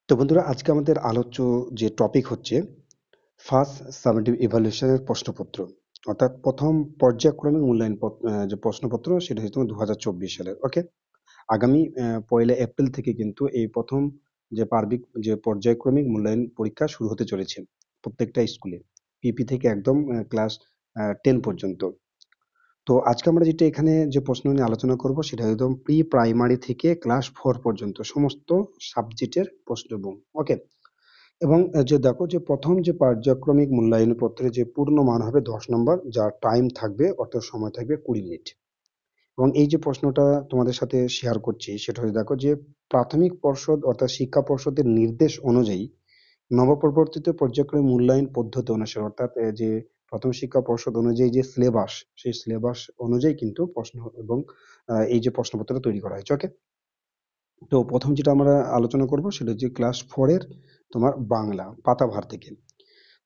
তো বন্ধুরা, আজকে আমাদের আলোচ্য যে টপিক হচ্ছে ফার্স্ট সামেটিভ ইভালুয়েশনের প্রশ্নপত্র, অর্থাৎ প্রথম পর্যায়ক্রমিক মূল্যায়ন যে প্রশ্নপত্র, সেটা হচ্ছে 2024 সালের। ওকে, আগামী 1 এপ্রিল থেকে কিন্তু এই প্রথম যে পর্যায়ক্রমিক মূল্যায়ন পরীক্ষা শুরু হতে চলেছে প্রত্যেকটা স্কুলে, পিপি থেকে একদম ক্লাস 10 পর্যন্ত। তো আজকে আমরা যেটা এখানে যে প্রশ্ন নিয়ে আলোচনা করব সেটা একদম প্রি প্রাইমারি থেকে ক্লাস 4 পর্যন্ত সমস্ত সাবজেক্টের প্রশ্ন। ওকে, এবং যে দেখো যে প্রথম যে পর্যায়ক্রমিক মূল্যায়ন পত্রে যে পূর্ণ মান হবে 10 নম্বর, যার টাইম থাকবে অর্থাৎ সময় থাকবে 20 মিনিট। এবং এই যে প্রশ্নটা তোমাদের সাথে শেয়ার করছি সেটা হচ্ছে, দেখো যে প্রাথমিক পর্ষদ অর্থাৎ শিক্ষা পর্ষদের নির্দেশ অনুযায়ী নবপ্রবর্তিত পর্যায়ক্রমিক মূল্যায়ন পদ্ধতি অনুসারে, অর্থাৎ যে প্রথম শিক্ষা পর্ষদ অনুযায়ী যে সিলেবাস, সেই সিলেবাস অনুযায়ী কিন্তু প্রশ্ন এবং এই যে প্রশ্নপত্র তৈরি করা হয়েছে। ওকে, তো প্রথম যেটা আমরা আলোচনা করব সেটা হচ্ছে ক্লাস 4 এর তোমার বাংলা পাতাভার থেকে।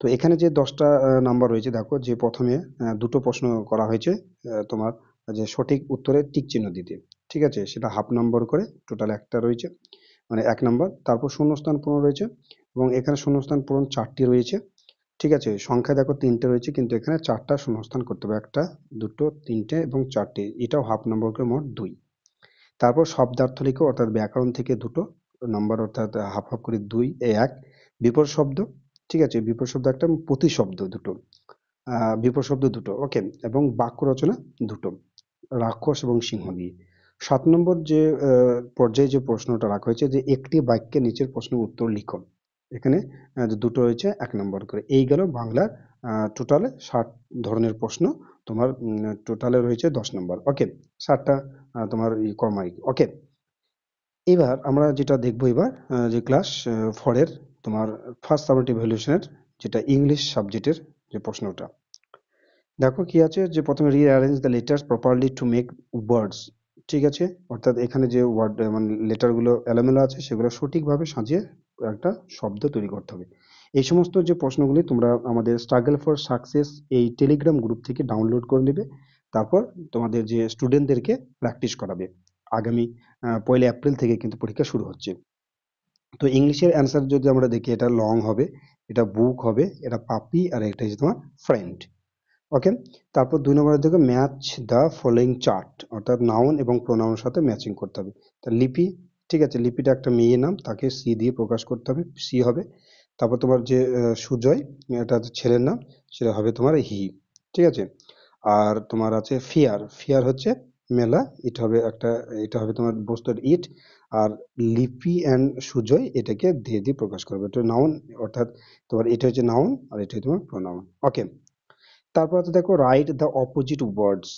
তো এখানে যে 10টা নাম্বার রয়েছে, দেখো যে প্রথমে দুটো প্রশ্ন করা হয়েছে তোমার যে সঠিক উত্তরে টিক চিহ্ন দিতে। ঠিক আছে, সেটা হাফ নাম্বার করে টোটাল একটা রয়েছে, মানে 1 নাম্বার। তারপর শূন্যস্থান পূরণ রয়েছে, এবং এখানে শূন্যস্থান পূরণ 4টি রয়েছে। ঠিক আছে, সংখ্যা দেখো 3টে রয়েছে, কিন্তু এখানে 4টা শূন্যস্থান করতে হবে, একটা, দুটো, তিনটে এবং 4টে, এটাও হাফ নাম্বার করে মোট 2। তারপর শব্দার্থ লিখো, অর্থাৎ ব্যাকরণ থেকে দুটো নাম্বার, অর্থাৎ হাফ হাফ করে 2 1। বিপদ শব্দ, ঠিক আছে, বিপদ শব্দ একটা, প্রতিশব্দ দুটো, বিপদ শব্দ দুটো। ওকে, এবং বাক্য রচনা দুটো, রাক্ষস এবং সিংহ দিয়ে। 7 নম্বর যে পর্যায়ে যে প্রশ্নটা রাখা হয়েছে, যে একটি বাক্যে নিচের প্রশ্নের উত্তর লিখো। এখানে যে দুটো রয়েছে 1 নম্বর করে। এই গেল বাংলার টোটালে 60 ধরনের প্রশ্ন। তোমার টোটালে রয়েছে 10 নম্বর। ওকে, 60টা তোমার কমাই। ওকে, এবার আমরা যেটা দেখবো এবার যে ক্লাস 4 এর তোমার ফার্স্ট সামেটিভ ভ্যালুয়েশনের যেটা ইংলিশ সাবজেক্টের যে প্রশ্নটা। দেখো কি আছে, যে প্রথমে rearrange the letters properly to make words. ঠিক আছে, অর্থাৎ এখানে যে ওয়ার্ড মানে লেটার গুলো এলোমেলো আছে সেগুলো সঠিকভাবে সাজিয়ে একটা শব্দ তৈরি করতে হবে। এই সমস্ত যে প্রশ্নগুলি তোমরা আমাদের স্ট্রাগল ফর সাকসেস এই টেলিগ্রাম গ্রুপ থেকে ডাউনলোড করে নেবে। তারপর তোমাদের যে স্টুডেন্টদেরকে প্র্যাকটিস করাবে। আগামী 1 এপ্রিল থেকে কিন্তু পরীক্ষা শুরু হচ্ছে। তো ইংলিশের অ্যান্সার যদি আমরা দেখি, এটা লং হবে, এটা বুক হবে, এটা পাপি, আর এটা হচ্ছে তোমার ফ্রেন্ড। ওকে, তারপর 2 নম্বরের দিকে ম্যাচ দ্য ফলোইং চার্ট, অর্থাৎ নাউন এবং প্রোনাউনের সাথে ম্যাচিং করতে হবে। তা লিপি, ঠিক আছে, লিপিটা একটা মেয়ে নাম, তাকে সি দিয়ে প্রকাশ করতে হবে, সি হবে। তারপর তোমার যে সুজয়, এটা হচ্ছে ছেলের নাম, সেটা হবে তোমার হি। ঠিক আছে, আর তোমার আছে ফিয়ার, ফিয়ার হচ্ছে মেলা, এটা হবে একটা, এটা হবে তোমার বস্তুর ইট। আর লিপি অ্যান্ড সুজয় এটাকে দিয়ে দিয়ে প্রকাশ করবে, এটা নাউন, অর্থাৎ তোমার এটা হচ্ছে নাউন আর এটা হচ্ছে তোমার প্রোনাউন। ওকে, তারপর আছে দেখো রাইট দ্য অপোজিট ওয়ার্ডস।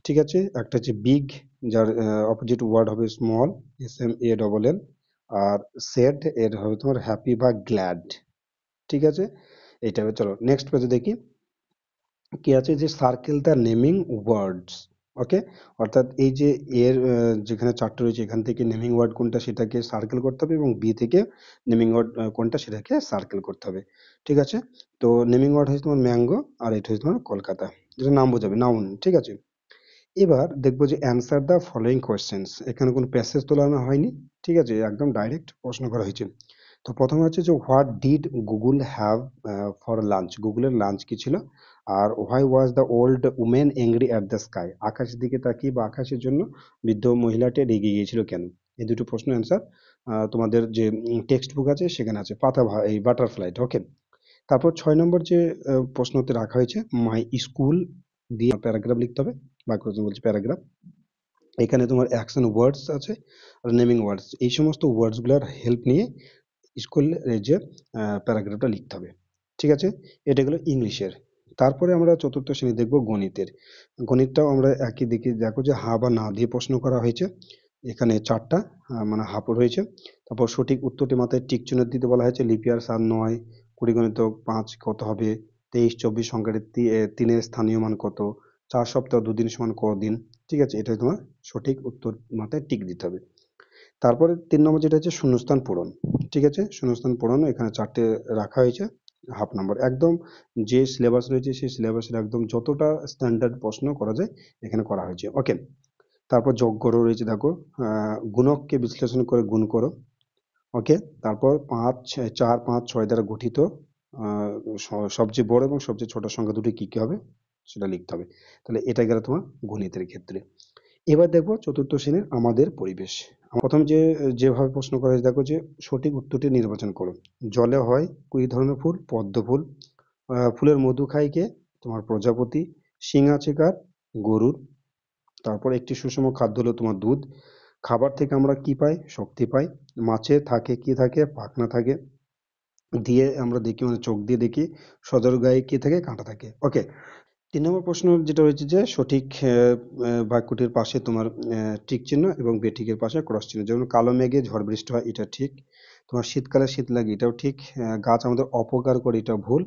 ঠিক আছে, একটা হচ্ছে বিগ, যার অপোজিট ওয়ার্ড হবে স্মল, SMALL। আর স্যাড এর হবে তোমার হ্যাপি বা গ্ল্যাড। ঠিক আছে, এইটা হবে। চলো নেক্সট পেজে দেখি কি আছে, যে সার্কেল দ্য নেমিং ওয়ার্ডস। ওকে, অর্থাৎ এই যে এর যেখানে 4টে রয়েছে, এখান থেকে নেমিং ওয়ার্ড কোনটা সেটাকে সার্কেল করতে হবে, এবং বি থেকে নেমিং ওয়ার্ড কোনটা সেটাকে সার্কেল করতে হবে। ঠিক আছে, তো নেমিং ওয়ার্ড হচ্ছে তোমার ম্যাঙ্গো, আর এটা হচ্ছে তোমার কলকাতা, যেটা নাম বোঝাবে, নাউন। ঠিক আছে, এবার দেখবো যে অ্যান্সার দ্য ফলোইং কোয়েশ্চেন্স, এখানে কোনো প্যাসেজ তোলানো হয়নি। ঠিক আছে, একদম ডাইরেক্ট প্রশ্ন করা হয়েছে। তো প্রথমে হচ্ছে যে what did Google have for lunch, গুগলের লাঞ্চ কি ছিল। আর why was the old women angry at the sky, আকাশের দিকে তাকিয়ে বা আকাশের জন্য বৃদ্ধ মহিলাটি রেগে গিয়েছিল কেন। এই দুটো প্রশ্ন অ্যান্সার তোমাদের যে টেক্সট বুক আছে সেখানে আছে, এই বাটারফ্লাইটা। ওকে, তারপর 6 নম্বর যে প্রশ্নতে রাখা হয়েছে মাই স্কুল দিয়ে প্যারাগ্রাফ লিখতে হবে, বাক্য রচনা বলছে প্যারাগ্রাফ। এখানে তোমার অ্যাকশন ওয়ার্ডস আছে আর নেমিং ওয়ার্ডস, এই সমস্ত ওয়ার্ডস গুলার হেল্প নিয়ে স্কুলের যে প্যারাগ্রাফটা লিখতে হবে। ঠিক আছে, এটা গেলো ইংলিশের। তারপরে আমরা চতুর্থ শ্রেণী দেখবো গণিতের। গণিতটাও আমরা একই দিকে, দেখো যে হা বা না দিয়ে প্রশ্ন করা হয়েছে। এখানে 4টা মানে হাফ রয়েছে। তারপর সঠিক উত্তরটি মাথায় টিক চিহ্ন দিতে বলা হয়েছে। লিপিয়ার 7 9, 20 গণিত 5 কত হবে, 23 24 সংখ্যাটি 3-এর স্থানীয় মান কত, 4 সপ্তাহ 2 দিন সমান কদিন। ঠিক আছে, এটা তোমার সঠিক উত্তর মাথায় টিক দিতে হবে। তারপরে 3 নম্বর যেটা হচ্ছে শূন্যস্থান পূরণ। ঠিক আছে, শূন্যস্থান পূরণ এখানে 4টে রাখা হয়েছে, হাফ নাম্বার। একদম যে সিলেবাস রয়েছে সেই সিলেবাসের একদম যতটা স্ট্যান্ডার্ড প্রশ্ন করা যায় এখানে করা হয়েছে। ওকে, তারপর যোগ করো রয়েছে, দেখো গুণককে বিশ্লেষণ করে গুণ করো। ওকে। তারপর 5, 4, 5, 6 দ্বারা গঠিত আহ, সবচেয়ে বড় এবং সবচেয়ে ছোট সংখ্যা দুটি কি কি হবে সেটা লিখতে হবে। তাহলে এটা গেল তোমার গণিতের ক্ষেত্রে। এবার দেখবো চতুর্থ শ্রেণীর আমাদের পরিবেশ। প্রথম যেভাবে প্রশ্ন করা হয়েছে দেখো যে সঠিক উত্তরটি নির্বাচন করো। জলে হয় কুড়ি ধরনের ফুল, পদ্ম ফুল। ফুলের মধু খায় কে? তোমার প্রজাপতি। শিং আছে কার? গরুর। তারপর একটি সুষম খাদ্য হলো তোমার দুধ। খাবার থেকে আমরা কি পাই? শক্তি পাই। মাছে থাকে কি থাকে? পাখনা থাকে। দিয়ে আমরা দেখি মানে চোখ দিয়ে দেখি। সদর গায়ে কি থাকে? কাঁটা থাকে। ওকে। 3 নম্বর প্রশ্ন যেটা হয়েছে যে সঠিক বাক্যটির পাশে তোমার টিক চিহ্ন এবং বেঠিকের পাশে ক্রস চিহ্ন। যেমন কালো মেঘে ঝড় বৃষ্টি হয়, এটা ঠিক। তোমার শীতকালে শীত লাগে, এটাও ঠিক। গাছ আমাদের অপকার করে, এটা ভুল।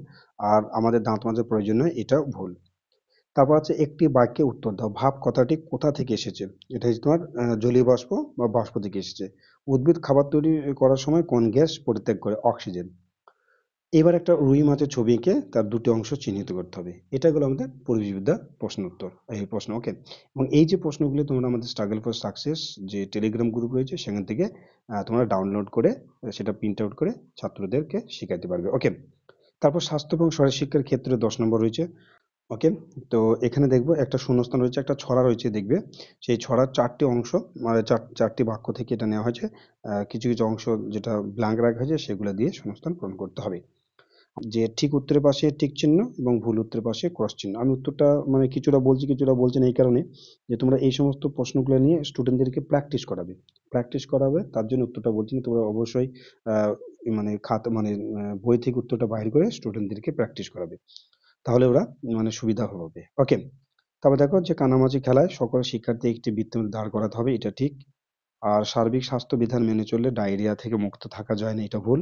আর আমাদের দাঁত মাজার প্রয়োজন হয়, এটাও ভুল। তারপর আছে একটি বাক্যে উত্তর দাও। ভাব কথাটি কোথা থেকে এসেছে? এটা হচ্ছে তোমার জলীয় বাষ্প বা বাষ্প থেকে এসেছে। উদ্ভিদ খাবার তৈরি করার সময় কোন গ্যাস পরিত্যাগ করে? অক্সিজেন। এবার একটা রুই মাছের ছবি এঁকে তার দুটি অংশ চিহ্নিত করতে হবে। এটা হলো আমাদের পরিবেশবিদ্যা প্রশ্ন উত্তর, এই প্রশ্ন। ওকে। এবং এই যে প্রশ্নগুলো তোমরা আমাদের স্ট্রাগল ফর সাকসেস যে টেলিগ্রাম গ্রুপ রয়েছে সেখান থেকে তোমরা ডাউনলোড করে সেটা প্রিন্ট আউট করে ছাত্রদেরকে শেখাতে পারবে। ওকে। তারপর স্বাস্থ্য এবং শরীর শিক্ষার ক্ষেত্রে 10 নম্বর রয়েছে। ওকে। তো এখানে দেখবো একটা শূন্যস্থান রয়েছে, একটা ছড়া রয়েছে দেখবে। সেই ছড়ার 4টি অংশ মানে 4টি বাক্য থেকে এটা নেওয়া হয়েছে। কিছু কিছু অংশ যেটা ব্ল্যাঙ্ক রাখা হয়েছে সেগুলো দিয়ে শূন্যস্থান পূরণ করতে হবে। যে ঠিক উত্তরের পাশে টিক চিহ্ন এবং ভুল উত্তরের পাশে ক্রস চিহ্ন। আমি উত্তরটা মানে কিছুটা বলছি কিছুটা বলছি না, এই কারণে যে তোমরা এই সমস্ত প্রশ্নগুলো নিয়ে স্টুডেন্টদেরকে প্র্যাকটিস করাবে। প্র্যাকটিস করাবে তার জন্য উত্তরটা বলছি না। তোমরা অবশ্যই আহ, মানে বই থেকে উত্তরটা বাইর করে স্টুডেন্টদেরকে প্র্যাকটিস করাবে। তাহলে ওরা মানে সুবিধা হবে। ওকে। তারপর দেখো যে কানামাছি খেলায় সকল শিক্ষার্থী একটি বৃত্তের মধ্যে দাঁড় করাতে হবে, এটা ঠিক। আর সার্বিক স্বাস্থ্য বিধান মেনে চললে ডায়রিয়া থেকে মুক্ত থাকা যায় না, এটা ভুল।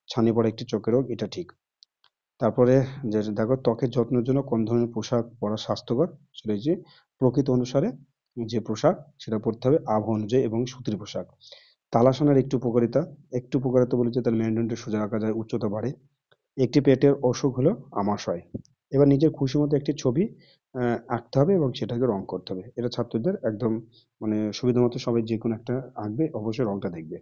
ছানি পড়া একটি চোখের রোগ, এটা ঠিক। তারপরে যে দেখো ত্বকের যত্নের জন্য কোন ধরনের পোশাক পরা স্বাস্থ্যকর? সেটা হচ্ছে প্রকৃতি অনুসারে যে পোশাক সেটা পরতে হবে, আবহাওয়া অনুযায়ী, এবং সুতির পোশাক। তালাসনের একটু উপকারিতা, একটু উপকারিতা বলেছে তাহলে মেরুদণ্ডকে সোজা রাখা যায়, উচ্চতা বাড়ে। একটি পেটের অসুখ হলো আমাশয়। এবার নিজের খুশি মতো একটি ছবি আঁকতে হবে এবং সেটাকে রং করতে হবে। এটা ছাত্রদের একদম মানে সুবিধা মতো সবাই যে কোনো একটা আঁকবে, অবশ্যই রংটা দেখবে।